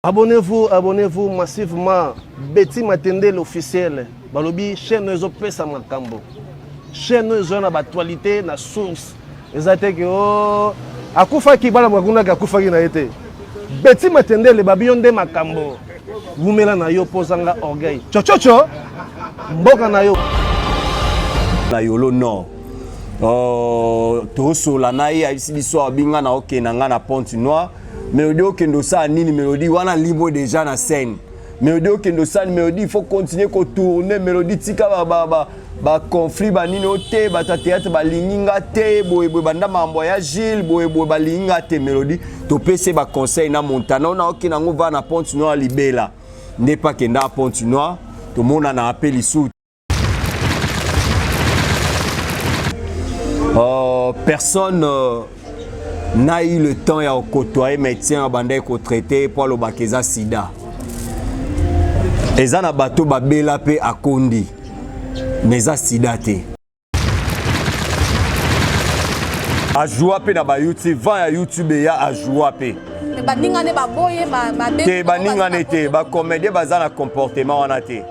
Abonnez-vous massivement. Betty Matende l'officiel. Balobi chaîne nous pesa makambo. Chaîne nous na actualité na source. Ezate que oh akufa ki bala makuna ka akufa ki na été. Betty Matende le babionde makambo. Vumela na yo posanga orgueil. Chochocho. Mboka na yo. Na yolo no. Toso la naï a ici l'histoire binga na ok na nga na Pointe-Noire. Mélodie okendo sa nini mélodie wana libo déjà na scène. Mélodie okendo sa mélodie il faut continuer ko tourner mélodie tika ba conflit ba nini ote ba théâtre ba linginga te boye banda mambo ya Gilles boye ba linginga te mélodie to pese ba conseil na Montana na okina ngo va na Pointe-Noire libela. N'est pas kenda Pointe-Noire to mona na appel isu. Personne n'a eu le temps de côtoyer médecin abandé ko traiter pour le bakeza sida. Eza na bato ba bela pe akondi. Mais za sida te. A joua pe na ba YouTube, va ya YouTube ya a joua pe. Ba ningane ba boye ba te ba ningane te ba comédien baza na comportement wana te.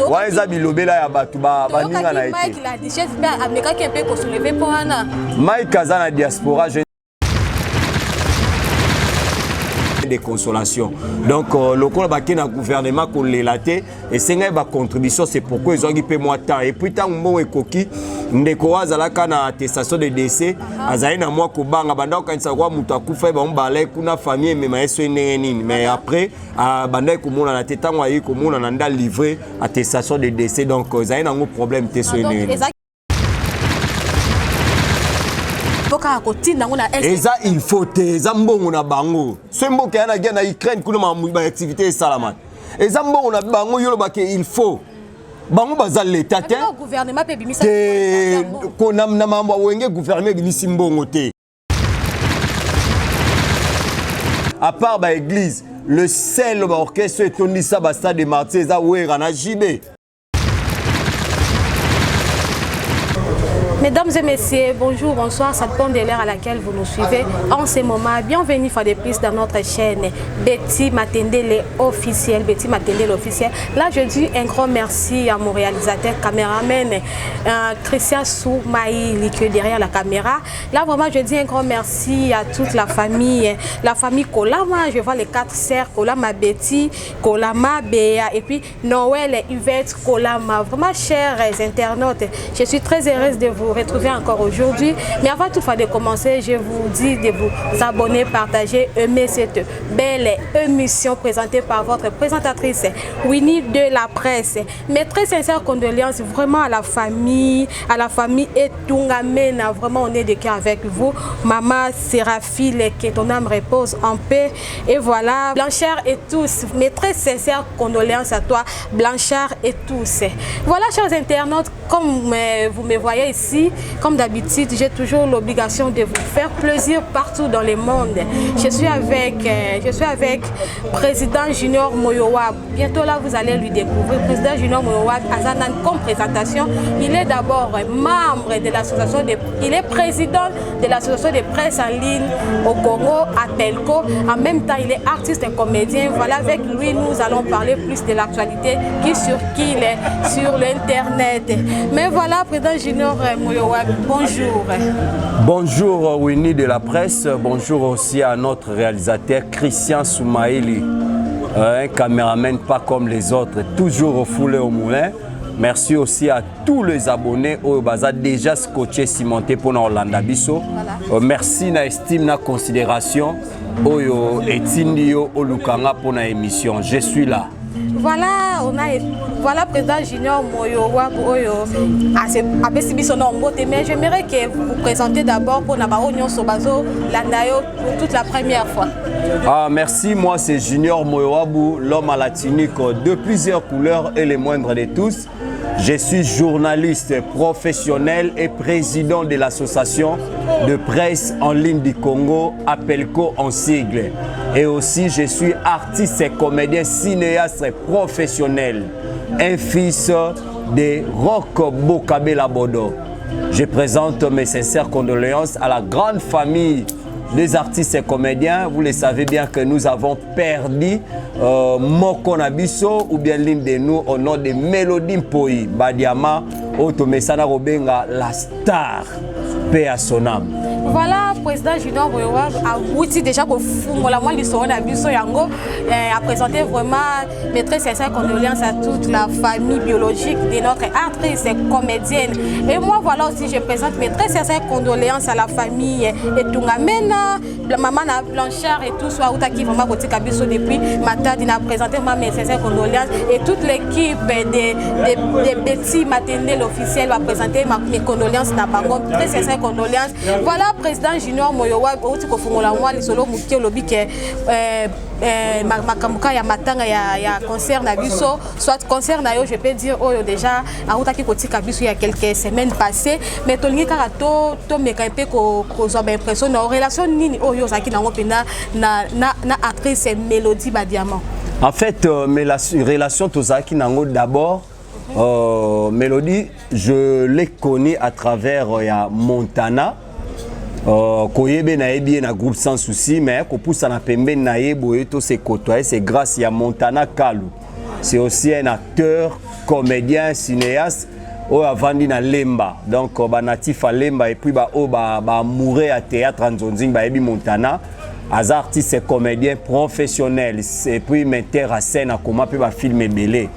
Wa eza bilobela ya bato ba ningana ete. Mike la dichesse ba ameka ki pe ko soulever pour wana. Mike aza na diaspora de consolation. Donc le le gouvernement qu'on les laté et c'est une contribution, c'est pourquoi ils ont dit moi temps et puis tant bon et coquille ndeko azalaka na attestation de décès azali na moi ko banga banda ko kanisa kwa mutu akufa ba mbale kuna famille mais mayeso nini mais après banda ko mona na teta ngwa yi ko mona na nda livrer attestation de décès donc azali na ngo problème te so nini. Eza il faut te eza mbongo na bango so mboka yana gena Ukraine kuna ma activité salamat eza mbongo na bango yolo ba ke il faut bango baza l'état te gouvernement pe bimisa ko na mambo wenge gouvernement bimisi mbongo te à part ba église le seul ba orchestre tondisa ba stade de Martyrs eza wera na JB. Mesdames et messieurs, bonjour, bonsoir, ça dépend de l'heure à laquelle vous nous suivez. En ce moment, bienvenue fois de plus dans notre chaîne Betty Matende l'officiel. Betty Matende l'officiel. Là, je dis un grand merci à mon réalisateur, caméraman Christian Soumaïli qui est derrière la caméra. Là, vraiment, je dis un grand merci à toute la famille Kolama. Je vois les 4 sœurs Kolama Betty, Kolama Béa et puis Noël et Yvette Kolama. Vraiment, chers internautes, je suis très heureuse de vous retrouver encore aujourd'hui. Mais avant toutefois de commencer, je vous dis de vous abonner, partager, aimer cette belle émission présentée par votre présentatrice Winnie de la presse. Mes très sincères condoléances vraiment à la famille et Tungamena. Vraiment, on est de cœur avec vous. Maman Séraphile, que ton âme repose en paix. Et voilà, Blanchard et tous, mes très sincères condoléances à toi, Blanchard et tous. Voilà, chers internautes, comme vous me voyez ici, comme d'habitude, j'ai toujours l'obligation de vous faire plaisir partout dans le monde. Je suis avec président Junior Moyowa. Bientôt là, vous allez lui découvrir. Président Junior Moyowa, Azanan comme présentation, il est d'abord membre de l'association il est président de l'association de presse en ligne au Congo, APELCO. En même temps, il est artiste et comédien. Voilà, avec lui, nous allons parler plus de l'actualité qui circule sur l'internet. Mais voilà, président Junior Moyowa, bonjour. Bonjour Winnie de la presse, bonjour aussi à notre réalisateur Christian Soumaïli, un caméraman pas comme les autres, toujours au foulé au moulin. Merci aussi à tous les abonnés au Baza déjà scotché cimenté pour Orlando Bisso. Merci na estime na considération oyo etindio olukanga pour na émission. Je suis là. Voilà président Junior Moyowa mais j'aimerais que vous vous présentez d'abord pour Nabaonion Sobazo Landayo pour toute la première fois. Merci, moi c'est Junior Moyowa, l'homme à la tunique de plusieurs couleurs et les moindres de tous. Je suis journaliste professionnel et président de l'association de presse en ligne du Congo, APELCO en sigle. Et aussi, je suis artiste et comédien cinéaste professionnel, un fils de Roch Bokabela Bodo. Je présente mes sincères condoléances à la grande famille des artistes et comédiens. Vous le savez bien que nous avons perdu Moko Nabiso ou bien l'une de nous au nom de Mélodie Mpoyi Badiama Otomesana Robenga, la star, paix à son âme. Voilà, président Junior Moyowa a outil déjà pour la moelle du son Nabiso Yango a présenté vraiment mes très sincères condoléances à toute la famille biologique de notre actrice et comédienne. Et moi, voilà aussi, je présente mes très sincères condoléances à la famille Etungamena, maman Blanchard et tout, soit qui vraiment côté Kabiso depuis matin, il a présenté mes sincères condoléances et toute l'équipe des petits maternels officiels va présenter mes condoléances dans Bango, très sincères condoléances. Voilà, président Junior Moyowa, outi kofungola mwa lisolo mukie lobi ke makamuka ya matanga ya concert na biso, soit concert na yo, je peux dire oyo déjà autaki kotika biso il y a quelques semaines passées, mais tolingi kaka to meka pe ko zo ba impression na relation nini oyo zaki nango pena na actrice Mélodie Badiama. En fait, mes relations tozaki nango d'abord Mélodie, je l'ai connue à travers Montana. Koyebe na ebi na groupe Sans Souci, mais ko poussa na pembe na yebo eto se côtoyer, c'est grâce à Montana Kalu. C'est aussi un acteur, comédien, cinéaste au avandi na Lemba. Donc ba natif à Lemba et puis ba mourir à théâtre en Zonzing ba ebi Montana. As artiste et comédien professionnel et puis metteur à scène à comment peut ba filmer belé.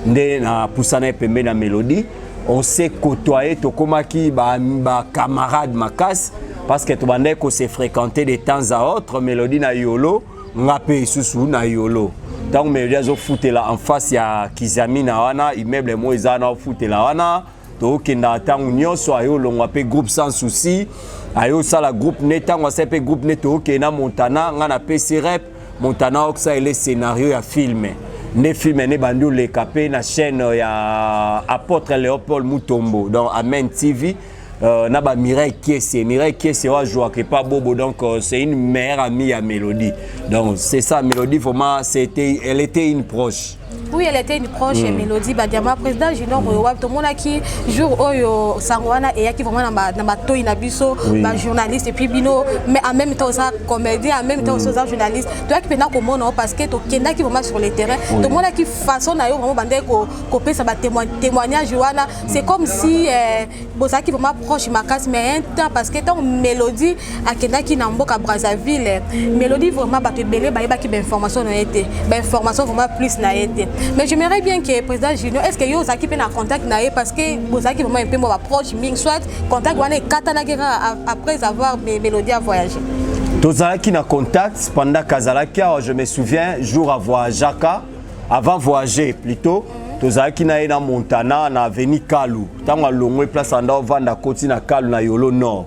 Ndé na poussa na pembe na Mélodie. On s'est côtoyé tokomaki ba camarade makas. Parce que tout le monde s'est fréquenté de temps à autre, Mélodie na yolo, ngape isusu na yolo. Tant que Mélodie a fouté là en face, il y a Kizami na wana, immeuble Moïsa na fouté là wana. Donc kenda tant union soit yolo ngape groupe Sans Souci, ayo ça la groupe neta ngwa sepe groupe neto kena Montana ngana PC rep, Montana oksa ele scénario ya film. Ne film ne bandu le capé na chaîne ya Apôtre Léopold Mutombo dans Amen TV. Naba Mireille Kiese wa joie que pas bobo, donc c'est une meilleure amie à Mélodie. Donc c'est ça, Mélodie vraiment elle était une proche. Oui, elle était une proche de Mélodie Badiama, président Junior Moyowa, tout le monde qui jour oyo sangwana et qui vraiment na bato inabiso, ba journaliste et puis bino, mais en même temps ça comédien, en même temps ça journaliste. Toi qui pena comme non parce que to kenda qui vraiment sur le terrain, tout le monde qui façon na yo vraiment bandé ko pesa ba témoignage wana, c'est comme si bosa qui vraiment proche makas mais un temps parce que ton Mélodie a kenda qui na mboka Brazzaville, Mélodie vraiment ba te belé ba qui ben information na été, ben information vraiment plus na été. Mais j'aimerais bien que le président Junior, est-ce que vous avez un contact parce que vous avez vraiment un peu approche, soit contact après avoir Mélodie à voyager. Tous qui na contact pendant Kazalakia, je me souviens, jour à voyager, avant voyager plutôt, tous qui na dans Montana, na veni Kalu, tant à longue place en vanda côté na Kalu na Yolo Nord.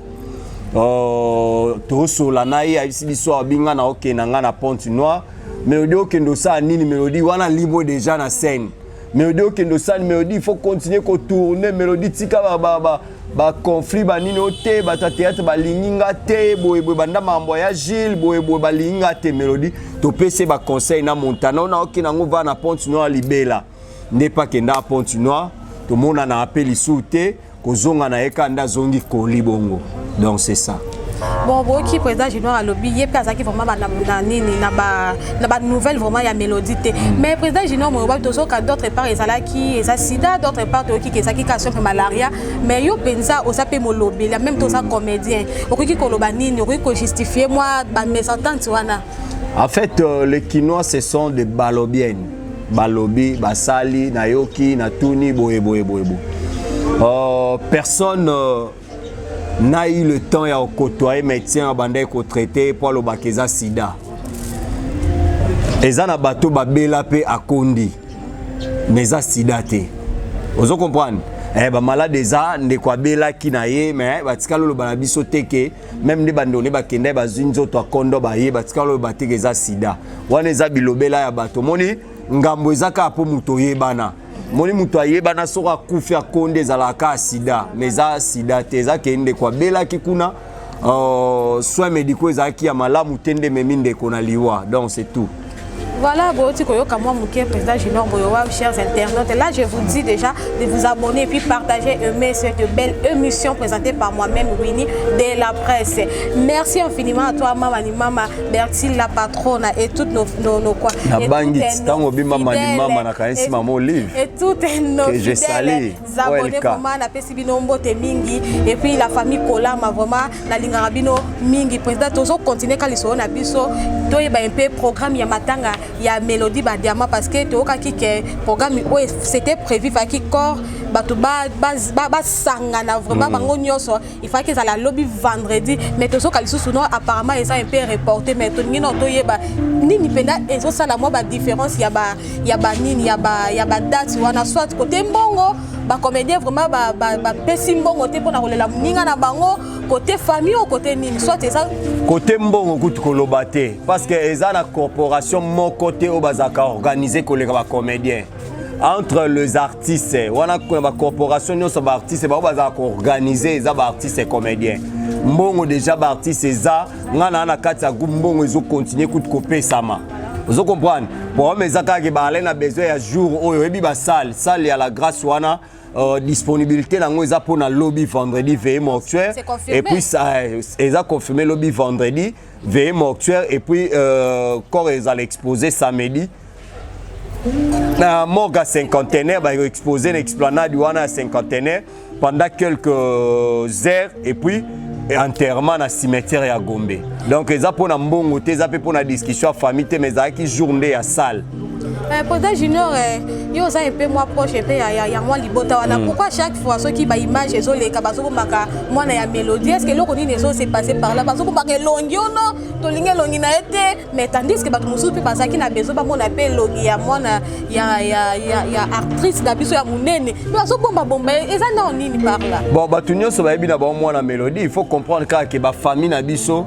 Tous la naïe a ici l'histoire binga na ok na Pointe Noire. Mélodie kendo sa nini Mélodie wana libre déjà na scène. Mélodie kendo sa Mélodie il faut continuer ko tourner Mélodie tika ba conflit ba nini ote ba théâtre ba linginga te boye banda mambo ya Gilles boye ba linginga te Mélodie to pese ba conseil na Montana na okina ngo va na Pointe Noire libela. N'est pas kenda Pointe Noire to mona na appel soute ko zonga na eka nda zongi ko libongo. Donc c'est ça. Bon, qui président Junior à lobby, il y a personne qui vraiment na nouvelle vraiment il y a Mélodie. Mais président Junior moi toujours quand d'autres part et ça là qui et ça sida d'autres part qui ça qui casse un malaria mais yo pensa au ça peut mo lobby la même tout ça comédien au qui ko lobanini au qui justifier moi ba mésentente wana. En fait les Kinois ce sont des balobiennes. Balobi, basali, nayoki, natuni boye. Personne n'a eu le temps à côtoyer médecin à bandé ko traité pour le bakeza sida. Eza na bato ba belape akondi. Mais za sida te. Vous comprenez? Ba malade eza ndeko bela ki na ye mais batikalo lo bana biso teke même ne bandone ba kende ba zinzo to akondo ba ye batikalo ba teke za sida. Wana eza bilobela ya bato moni ngambo eza ka po muto ye bana. Moni mutu ayeba soka kufi akonde zalaka sida mais za sida te za kende kwa bela kikuna soins médicaux za ki ya malamu tende meminde kona liwa donc c'est tout. Voilà, président Junior Boyowa, chers internautes. Là, je vous dis déjà de vous abonner et puis partager, aimer cette belle émission présentée par moi-même, Winnie, de la presse. Merci infiniment à toi, Mama Bertille, la patronne, et toutes nos quoi. Et toutes nos fidèles abonnés, vraiment, na Pesibino Mingi, et puis la famille Kolama, vraiment, la Lingarabino Mingi. Président, toujours continuer quand ils sont na biso, toi, il y a un peu programme, il y a matanga. Il y a Mélodie Badiama parce que le programme c'était prévu qu'il corps il faut qu'ils aient la lobby vendredi mais tout ça apparemment ils ont un peu reporté mais tout ni ni penda et ça la moi différence il y a date soit côté mbongo comédien vraiment pessim mbongo te pour la ninga na bango côté famille ou côté nini soit ça côté mbongo kutu kolobate parce que eza na corporation mon côté au bazaka organiser collègue ba comédien entre les artistes wana ko ba corporation nyonso ba artiste ba bazaka organiser eza ba artiste comédien mbongo déjà ba artiste eza ngana na kati ya mbongo ezo continuer kutu kopesama vous comprenez bon mais ezaka ke ba aller na besoin ya jour oyo ebi ba salle ya la grâce wana disponibilité nango eza pour na lobby vendredi veillée mortuaire et puis ça eza confirmé lobby vendredi veillée mortuaire et puis corps eza l'exposé samedi na morgue cinquantenaire ba exposé l'explanade wana cinquantenaire pendant quelques heures et puis enterrement na cimetière ya Gombe donc eza pour na mbongo te eza pour na discussion famille te mais eza ki journée ya salle. Président Junior, il y a un peu moins proche, il y a moins libota. Pourquoi chaque fois ceux qui ont image et les cabassos moi na mélodie, est-ce que l'on connaît les autres c'est passé par là parce que parce que longio non, tolingue longi na été, mais tandis que bato musu pe passer qui na besoin pas mon appel longi ya moi na ya actrice d'abissou ya munene. Parce que bomba et ça non nini par là. Bon bato nyonso ba ebina ba moi na mélodie, il faut comprendre que ba famille na biso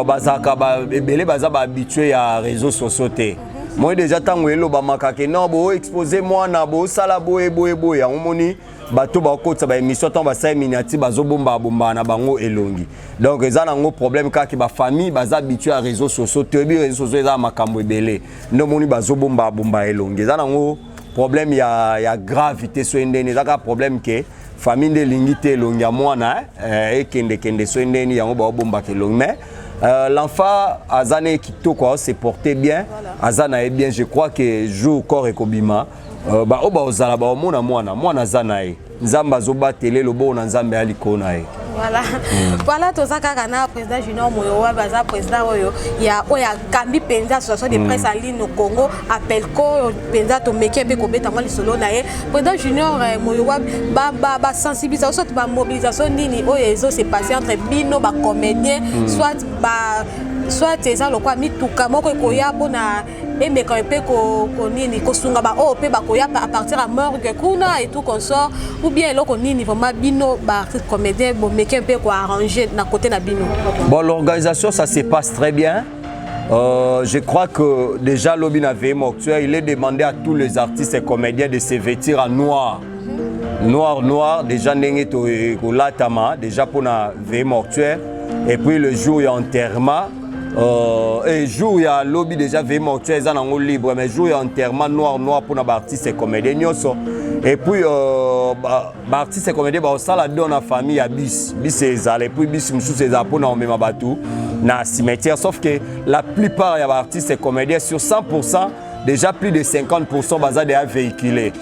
bazaka ba ebele baza ba habitué à réseaux sociaux té. Moi déjà tango elo ba makake non bo exposer moi na bo sala boye ya omoni bato ba kotsa ba émission tant ba 5 minutes bazo bomba na bango elongi donc eza nango problème kaki ba famille baza habitué à réseaux sociaux te bi réseaux sociaux eza makambo ebele ndo moni bazo bomba elongi eza nango problème ya gravité so ndeni eza ka problème ke famille de lingi te elongi ya mwana et kende so ndeni yango ba bomba elongi mais l'enfant Azane Kitoko s'est porté bien, Azana est bien, je crois que joue corps et kobima, ba oba ozala ba mwana Zanae, Nzamba zoba télé le bon Nzambe alikonae. Voilà. Voilà tout ça kana président Junior Moyowa baza président oyo ya kambi penza association de presse en ligne au Congo appel ko penza to mekebe ko beta ngwa lisolo na ye président Junior Moyowa ba sensibilisation soit ba mobilisation nini oyo ezo se passer entre bino ba comédien soit eza lokwa mituka moko koya bona et quand peu nini kosunga ba o pe ba koya à partir à morgue kuna et tout consort ou bien loko nini vraiment bino ba comédien bon mais un peu quoi arranger na côté na bino. Bon l'organisation ça se passe très bien. Je crois que déjà l'Obina veillée mortuaire il est demandé à tous les artistes et comédiens de se vêtir en noir. Noir déjà n'engé to latama déjà pour la veillée mortuaire et puis le jour il y a enterrement. Et jour il y a lobby déjà veillée mortuaire ils en libre mais jour il y a enterrement noir pour les artistes et comédiens et puis artistes et comédiens ça la donne à famille à bis c'est et puis bis sous ces apôts na même bateau na cimetière sauf que la plupart il y a artistes et comédiens sur 100% déjà plus de 50% basé déjà véhiculé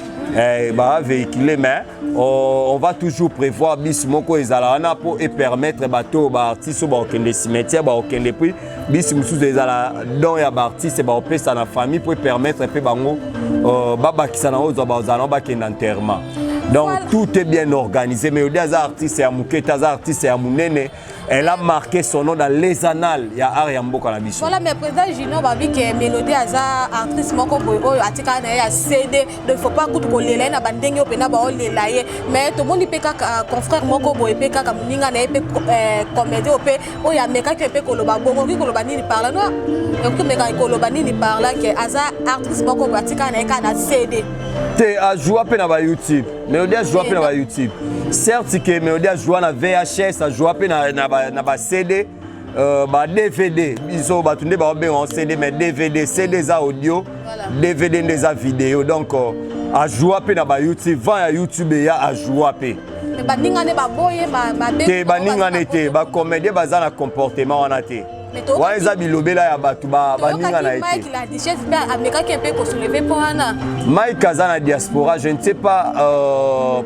véhiculé mais on va toujours prévoir bis moko ezala pour et permettre bateau artistes au des cimetières des puis bis sous ezala don ya artistes ba opesa na famille pour permettre pe bango baba kisana ozo ba kenda enterrement donc voilà. Tout est bien organisé mais des artistes ya muketa artistes ya munene elle a marqué son nom dans les annales ya art ya mboka na biso. Voilà mais président Junior babi que Mélodie aza artiste moko boyo atika na ya CD ne faut pas coûte ko lela na bandenge opena ba olela ye mais to moni pe kaka confrère moko boyo pe kaka muninga na pe comédie opé o ya meka ke pe koloba bongo ki koloba nini parla no et que meka koloba nini parla que aza artiste moko boyo atika na CD te a jouer pe na ba YouTube Mélodie a joué na ba YouTube certes que Mélodie a joué na VHS a joué pe na ba CD ba DVD biso batunde ba ben en CD mais DVD CD za audio DVD des vidéo donc a jouer pe na ba YouTube va ya YouTube ya a jouer pe baninga ne ba boye ba te baninga ne te ba comédie baza na comportement wana te wa eza bilobela ya batu baninga na été Mike la dichesse ba ameka ki pe ko soulever pour ana Mike aza na diaspora je ne sais pas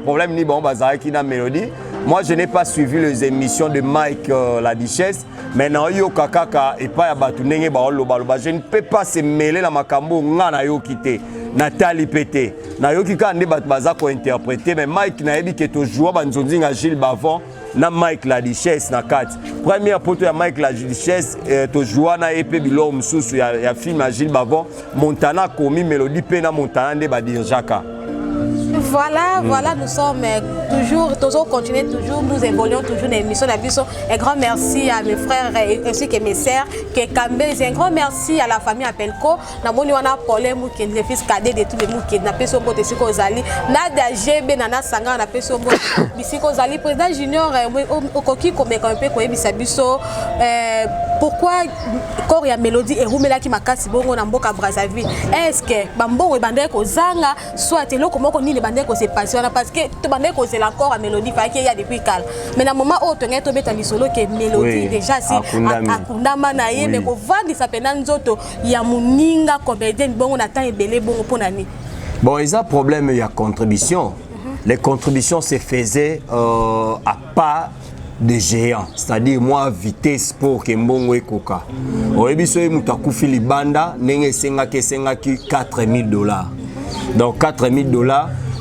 problème ni bon bazara ki na mélodie. Moi, je n'ai pas suivi les émissions de Mike la Duchesse, mais non, yo kakaka et pas ya batu nenge ba loba. Je ne peux pas se mêler la makambo ngana yo kité. Nathalie Pété. Na yo kika nde batu baza ko interpréter mais Mike na yebi ke to jouer banzonzi nga Gilles Bavon na Mike la Duchesse na kati. Première poto ya Mike la Duchesse to jouer na EP bilo msusu ya film ya Gilles Bavon Montana komi mélodie pe na Montana nde ba dirjaka. Voilà, nous sommes toujours continuer, toujours nous évoluons toujours dans l'émission d'Abisso. Un grand merci à mes frères ainsi que mes sœurs, que Kambé. Un grand merci à la famille Apelko. Namoni wana Paulin Mouki, le fils cadet de tous les Mouki, na peso bote siko zali. Nada GB nana sanga na peso bote bisiko zali. Président Junior okoki comme pe ko ebisa biso pourquoi corps ya mélodie et rumela ki makasi bongo na mboka Brazzaville. Est-ce que bambongo bandé ko zanga soit eloko moko nini bandé ko se passer parce que to bandé ko c'est l'accord à mélodie fa ki ya depuis calme. Mais na moment où to ngeto beta lisolo ke mélodie déjà si akundama na ye mais ko vandi sa pena nzoto ya muninga comédien bongo na temps ebele bongo pona ni. Bon, il y a un problème, il y a contribution. Les contributions se faisaient à pas de géants, c'est-à-dire moi vitesse pour que mbongo ekoka. Oyebiso mutakufi libanda nenge senga ki $4,000. Donc $4,000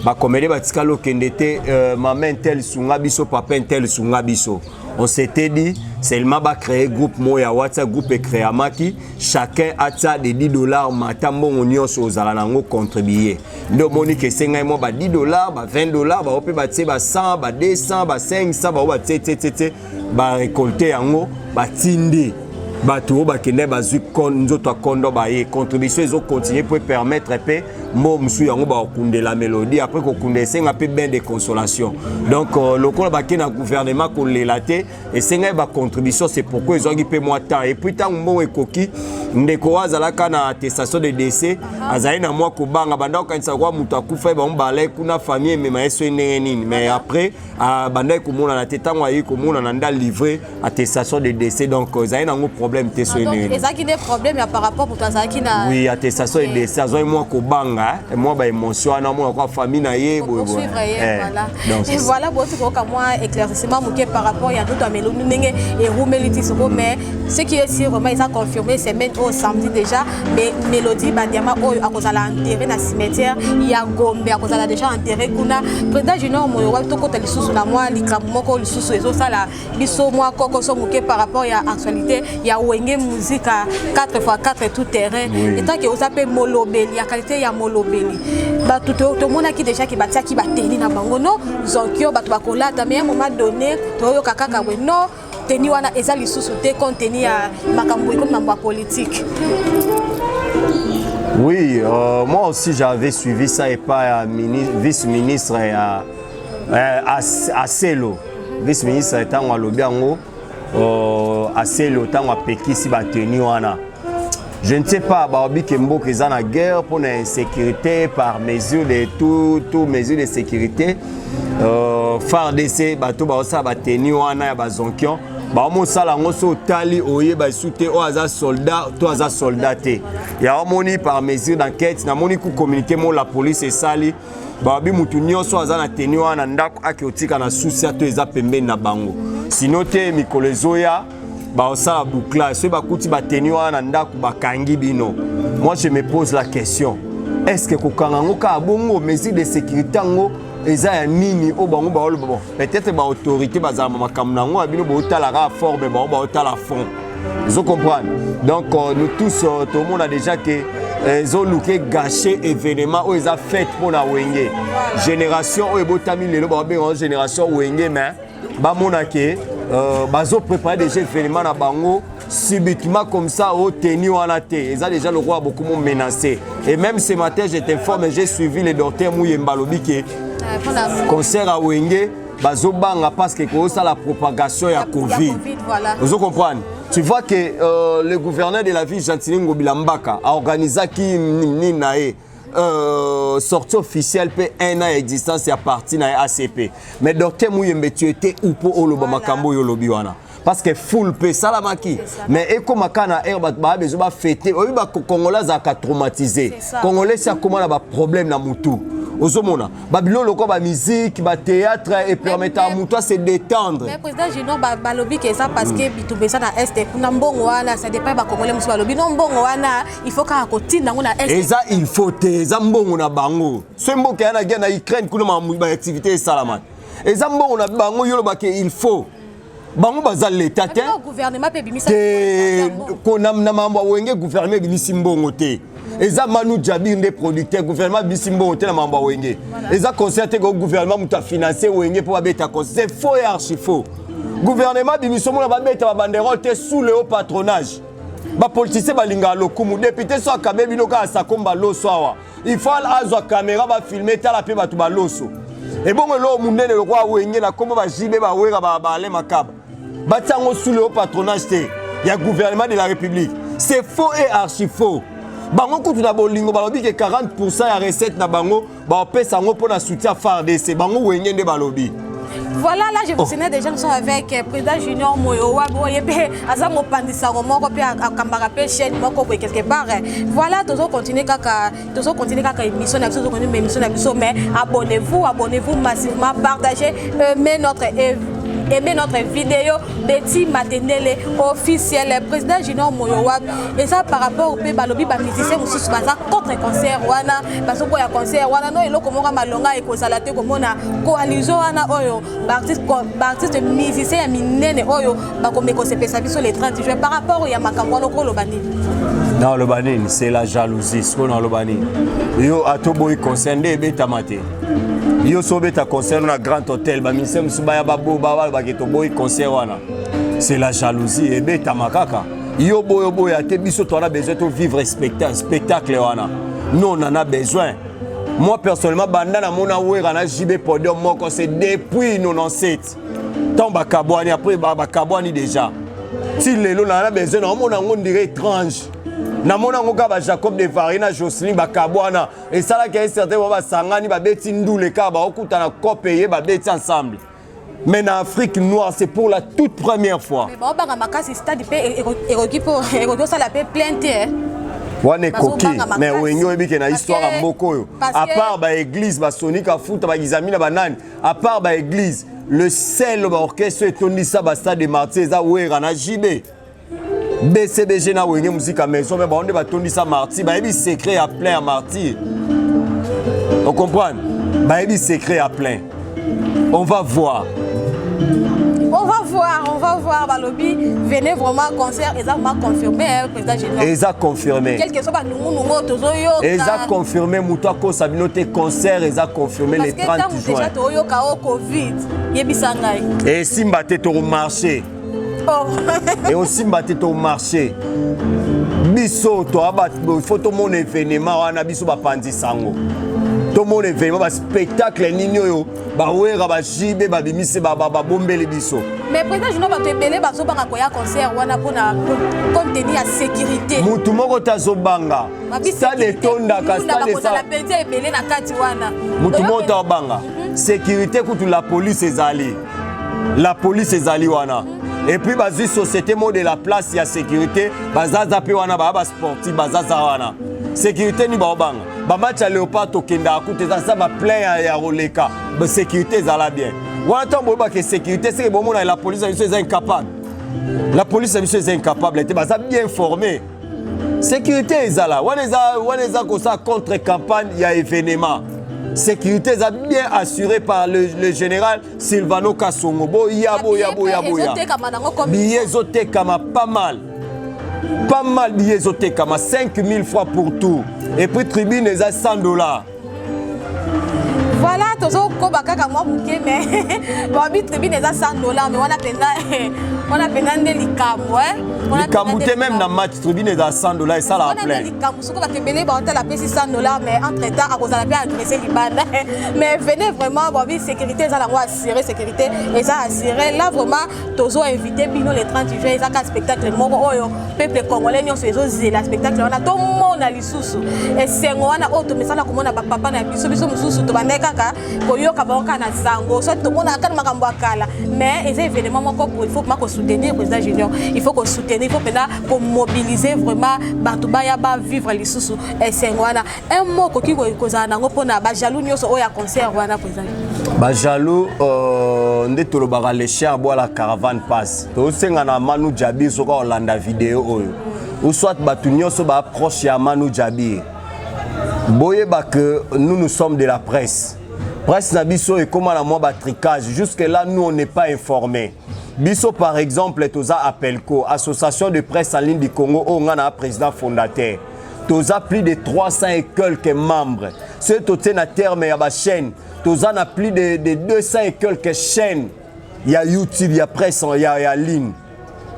ba comédie batikalo kendete maman tel sunga biso papa tel sunga biso. On s'était dit seulement ba créer groupe moya WhatsApp groupe créé amaki chacun a ça de $10 matambo onyo so zala nango contribuer. Ndo monique senga mo ba $10 ba $20 ba ope ba tse ba 100 ba 200 ba 500 ba tse ba récolter yango ba tindi bato ba kende ba zu kon nzoto kondo ba ye contribution ezo continuer pour permettre pe mo musu yango ba kunde la mélodie après ko kunde senga pe ben de consolation. Donc lokola ba kena gouvernement ko lelate et senga ba contribution c'est pourquoi ils ont gipé moi temps et puis tant mo ekoki ndeko azala kana attestation de décès azali na moi ko banga banda ko kanisa kwa mutu akufa ba mbale kuna famille mema eso nini mais après banda ko mona na tetango ayi ko mona na nda livrer attestation de décès donc azali na ngo problème te so nini. Donc ezaki des problèmes par rapport pour tazaki na oui attestation de décès azali moi ko banga et moi ba émotion na moi kwa famille na ye boy boy. Voilà. Et voilà botu ko ka moi éclaircissement muke par rapport ya d'autres mélodie ndenge et rumeliti soko mais ce qui est sûr vraiment ils ont confirmé semaine au samedi déjà mais mélodie bandiama o akozala enterré na cimetière ya Gombe akozala déjà enterré kuna président Junior moyo wa to kota lisusu na moi likambo moko lisusu ezo sala biso moi koko so muke par rapport ya actualité ya wenge musique 4x4 tout terrain et tant que vous appelez molobeli ya qualité ya molobeli ba tout mona ki déjà ki batia ki bateni na bango no zonkio bato bakolata mais à un moment donné to yo kakaka we no teni wana eza lisusu te contenu ya makambo comme mambo politique. Oui, moi aussi j'avais suivi ça et pas vice-ministre à Selo. Vice-ministre étant à Lobiango, à Selo, tant à Pekisi bateni wana. Je ne sais pas, Baobi Kembo qui est en guerre pour l'insécurité par mesure de tout mesure de sécurité. FARDC, bato baosa bateni wana ya bazonkion. Baomo sala ngoso tali oye ba soute o aza soldat, to aza soldaté. Ya omoni par mesure d'enquête, na moni ku communiquer mo la police et sali. Baobi mutu nyonso aza na teni wana ndako akiotika na susi ato eza pembeni na bango. Sinote mikolezoya baosala bouclage ceux bakuti bateni wana ndako bakangi bino. Moi je me pose la question, est-ce que kokangango ka bongo mesure de sécurité ngo eza ya nini o bango ba bon peut-être ba autorité bazala makambo nango abino ba otala ka forme ba otala fond. Vous comprenez? Donc nous tous tout le monde a déjà que ils ont looké gâché événement où ils ont fait pour la wenge génération où ebotami lelo ba ben génération wenge mais ba monake bazo préparer des événements na bango subitement comme ça au tenu wana te ils ont déjà le roi beaucoup menacé et même ce matin j'étais informé j'ai suivi le docteur Mouyemba lobi que concert à Wenge bazo banga parce que ça la propagation ya Covid voilà. vous comprenez Tu vois que le gouverneur de la ville, Gentili Ngobilambaka, a organisé sortie officielle pour un an d'existence et à partir de l'ACP. Mais docteur Mouyembe, tu étais où pour Oloba Makambo Yolobiwana? Parce que full pe salamaki. Mais et comme Makana Herbat Ba besoin de fêter, oui, bah Congolais a traumatisé. Congolais c'est comment là problème na mutu. Ozomona, Babylone le ba musique, ba théâtre et permettre à mutu se détendre. Mais président Junior ba lobby que ça parce que bitumbe ça na est kuna mbongo wana ça dépend ba Congolais musu ba lobby non mbongo wana il faut ka kotinda ngona est. Et ça il faut te za mbongo na bango. Ce mbongo yana gena Ukraine kuna ma activité salamat. Et za mbongo na bango yolo ba que il faut bango bazal l'état te gouvernement pe bimisa ko na mambo wenge gouvernement bimisi mbongo te eza manu jabir des producteurs gouvernement bimisi mbongo te na mambo wenge eza concerté ko gouvernement muta financer wenge pour beta c'est faux et archi faux gouvernement bimiso mona ba beta ba banderole te sous le haut patronage ba politicien balinga lokumu député so akabe binoka asakomba loso awa il faut azwa caméra ba filmer tala pe batu ba loso et bon lo munene lo kwa wenge na kombo ba jibe ba wera ba ale makaba Batango sous le haut patronage, il y a le gouvernement de la République. C'est faux et archi faux. Bango kutu na bolingo balobi que 40% ya recette na bango ba pesa ngo pour na soutien FARDC. Bango wenye nde balobi. Voilà, là je vous signale déjà nous sommes avec président Junior Moyowa boyebe azamo pandisa moko pe akambara pe chaîne moko ko quelque part. Voilà, toujours continuer kaka émission na biso continuer émission na biso mais abonnez-vous massivement, partagez aimez notre vidéo Betty Matendele officiel président Junior Moyowa et ça par rapport au pe balobi ba musicien mususu baza contre concert wana parce que ya concert wana no eloko moko malonga e ko salate ko mona coalition wana oyo ba artiste musicien ya minene oyo ba komeko se pesa biso les 30 juin par rapport ya makambo loko lo banini. Non le banini c'est la jalousie ce qu'on a le banini. Yo atoboy concerné beta maté. Yo sobe ta concert na grand hôtel ba misem subaya babo baba ba keto boy concert wana c'est la jalousie et beta makaka yo boy ate biso to na besoin de vivre spectacle wana non on en a besoin. Moi personnellement banda na mona wera na JB podium moko c'est depuis 97 tomba kabwani après ba kabwani déjà si lelo na a besoin na mona on dirait étrange na mona ngoka ba Jacob de Varina Jocelyne bakabwana et ça là qu'il y a certains ba sangani ba beti ndule ka ba okuta na copé ba beti ensemble mais en Afrique noire c'est pour la toute première fois mais bon banga makasi stade pe eroki ça la pe plainte wane koki mais wenyo ebike na histoire ya mboko yo à part ba église ba sonika futa ba gizamina banani à part ba église le seul orchestre etondisa ba stade de Martyrs za wera na JB BCBG na wenge musique à maison mais on va tourner ça martyr ba ebi secret à plein à martyr on comprend ba ebi secret à plein on va voir balobi venez vraiment concert et ça m'a confirmé président général et ça confirmé quel que soit ba nungu tozoyo et ça confirmé mutako sabinote concert et ça confirmé le 30 juin déjà toyo ka o covid yebisa ngai et simba te to marché. Oh. Et aussi battre au marché. Biso to abat photo mon événement wana biso ba pandi sango. To mon événement ba spectacle ninyo yo ba wera ba jibe ba bimise ba bombele biso. Mais président Junior ba te belé ba so banga koya concert wana pona compte tenu ya sécurité. Mutu moko tazo banga. Ça détonda ka ça de ça. La petite est belé na kati wana. Mutu moko ta banga. Sécurité kutu la police ezali. La police ezali wana. Et puis bazi société mode de la place il y a sécurité bazaza pe wana ba sportif bazaza wana sécurité ni ba banga ba match à Léopard tokenda akuta ça ba plein ya roleka ba sécurité za la bien wana tambo ba que sécurité c'est bon la police est incapable la police est incapable était baza bien formé sécurité ezala wana za ko ça contre campagne il y a événement sécurité est bien assurée par le général Silvano Kasongo. Boya. Billets Zotekama, pas mal. Pas mal billets Zotekama, 5000 fois pour tout. Et puis tribune est à $100. Voilà, tozo ko bakaka moi muke mais babi tribune eza $100 mais on a pena nde likambo likambo te même na match tribune eza $100 et ça la plein likambo soko bakebele ba hotel apesi $100 mais entre temps akozala pe agresser libanda mais venez vraiment babi sécurité eza lango assurer sécurité eza assurer là vraiment tozo inviter bino le 30 juin eza ka spectacle moko oyo peuple congolais nyonso ezo zela spectacle wana to mona lisusu esengo wana oyo tomesala komona bapapa na biso mosusu tobandai kaka koyoka baoka na sango so tomona kaka makambo akala mais eza événement moko il faut vraiment soutenir président Junior il faut soutenir il faut pena pour mobiliser vraiment bato baya ba vivre lisusu esengo wana un mot koki kozala nango pona ba jaloux nyonso oyo ya concert wana président ba jaloux nde tolobaka les chiens bois la caravane passe tosenga na Manu Jabi soka olanda vidéo oyo ou soit bato nyonso ba approche ya Manu Jabi boyeba que nous sommes de la presse na biso et comment la moi tricage jusque là nous on n'est pas informés biso par exemple toza Appelco association de presse en ligne du Congo on a président fondateur toza plus de 300 et quelques membres ce toté na terme ya ba chaîne toza na plus de 200 et quelques chaînes il y a YouTube il y a presse il y a ligne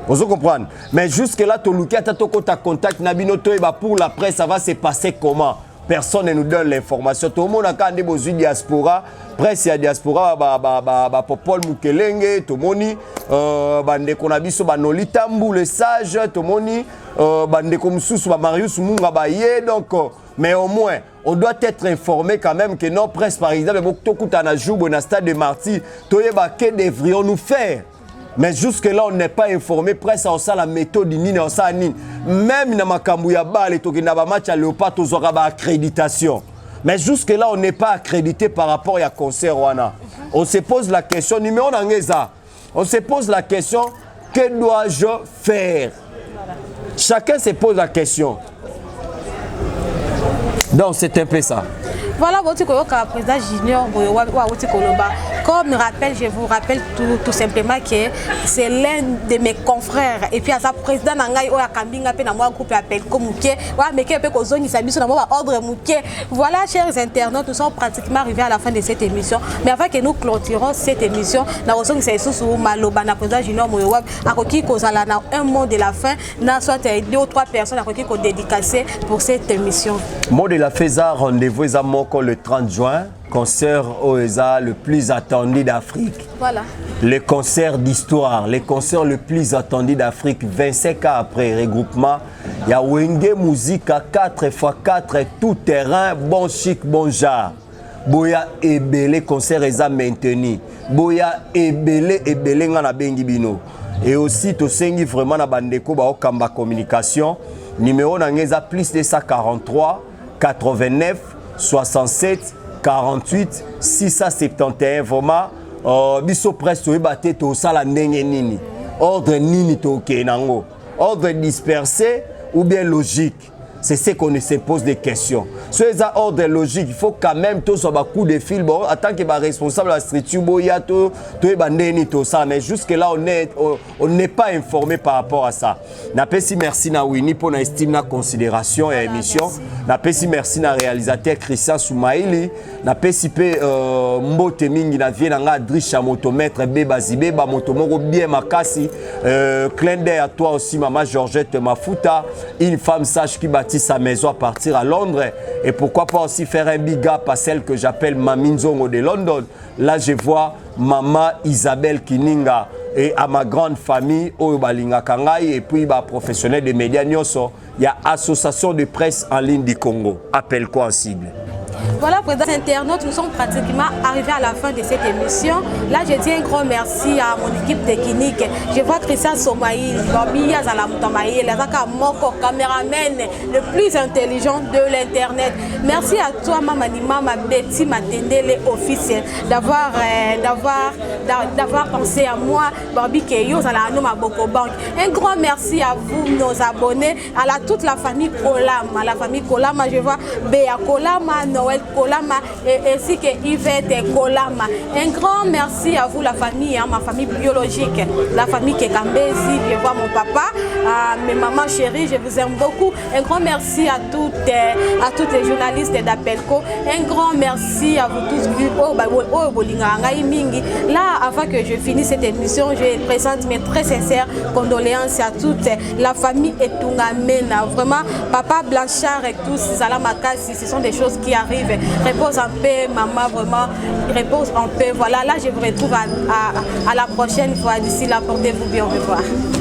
vous comprenez mais jusque là to luki ata to kota contact na bino to eba pour la presse ça va se passer comment. Personne ne nous donne l'information. Tout le monde a quand des beaux diaspora, presse ya diaspora, Popol Mukelenge, tout le monde, bande qu'on a vu sur Banolita Mbou le sage, tout le monde, bande comme sous Marius Munga Baye, donc, mais au moins, on doit être informé quand même que nos presse par exemple, beaucoup de temps jour au stade de Marty, tout le monde, que devrions-nous faire? Mais jusque-là, on n'est pas informé. Presque on sait la méthode nini, on sait nini. Même dans ma kambouya bal et tout na ba match à Léopard, on aura ba accréditation. Mais jusque-là, on n'est pas accrédité par rapport à concert wana. On se pose la question numéro d'angeza. On se pose la question que dois-je faire? Chacun se pose la question. Donc c'est un peu ça. Voilà votre président Junior comme rappel, je vous rappelle tout simplement que c'est l'un de mes confrères et puis à sa président Nangai Oya Kambinga pe na moi groupe appel comme Mouké wa meke pe ko zoni sabiso na moi ordre Mouké. Voilà chers internautes, nous sommes pratiquement arrivés à la fin de cette émission mais avant que nous clôturons cette émission na ozongi sa sous maloba na président Junior Moyowa akoki kozala na un mot de la fin na soit 2 ou 3 personnes akoki ko dédicacer pour cette émission. Mot de la fin, rendez-vous le 30 juin, concert OESA le plus attendu d'Afrique. Voilà. Le concert d'histoire, le concert le plus attendu d'Afrique, 25 ans après regroupement. Il y a Wenge Musique à 4x4, tout terrain, bon chic, bon genre. Boya Ebele, concert ESA maintenu. Boya Ebele, ngana bengi bino. Et aussi, to sengi vraiment na bandeko ba okamba communication. Numéro n'angeza plus de 143 89 67 48 671 vraiment biso presse to ebate to sala ndenge nini ordre nini to kenango ordre dispersé ou bien logique. C'est ce qu'on se pose des questions. Sur les ordres logiques, il faut quand même tout sur un coup de fil. Bon, en tant que responsable de la structure, mais jusque-là, on n'est pas informé par rapport à ça. Napesi merci na Winnie pour l'estime, la considération et l'émission. Napesi merci na réalisateur Christian Soumaïli. Napesi pe Mbote Mingi na vie na Drisha motomètre Beba Zibeba motomoro bien makasi. Clin d'œil à toi aussi, maman Georgette Mafuta, une femme sage qui bâtit sa maison à partir à Londres. Et pourquoi pas aussi faire un big up à celle que j'appelle Mami Nzongo de London. Là, je vois Maman Isabelle Kininga et à ma grande famille, Oyobalinga Kangai, et puis professionnel des médias Nyoso. Il y a Association de presse en ligne du Congo. Appelle quoi en sigle? Voilà, président internautes, nous sommes pratiquement arrivés à la fin de cette émission. Là, je dis un grand merci à mon équipe technique. Je vois Christian Somaïl, Bobia Zalamutamaï, Lazaka Moko, caméraman le plus intelligent de l'Internet. Merci à toi, Mamanima, ma Betty Matendele officiel, d'avoir pensé à moi, Barbie Keyo, Zalanoma Boko Bank. Un grand merci à vous, nos abonnés, à toute la famille Kolama. La famille Kolama, je vois Béa Kolama, Noël Joël Kolama et ainsi que Yvette Kolama. Un grand merci à vous, la famille, ma famille biologique, la famille Kekambezi, je vois mon papa, mes mamans chéries, je vous aime beaucoup. Un grand merci à toutes les journalistes d'Apelco. Un grand merci à vous tous. Là, avant que je finisse cette émission, je présente mes très sincères condoléances à toute la famille Etungamena. Vraiment, papa Blanchard et tous, Zalamakasi, ce sont des choses qui arrivent. Repose en paix, maman, vraiment, repose en paix. Voilà, là, je vous retrouve à la prochaine fois. D'ici là, portez-vous bien, au revoir.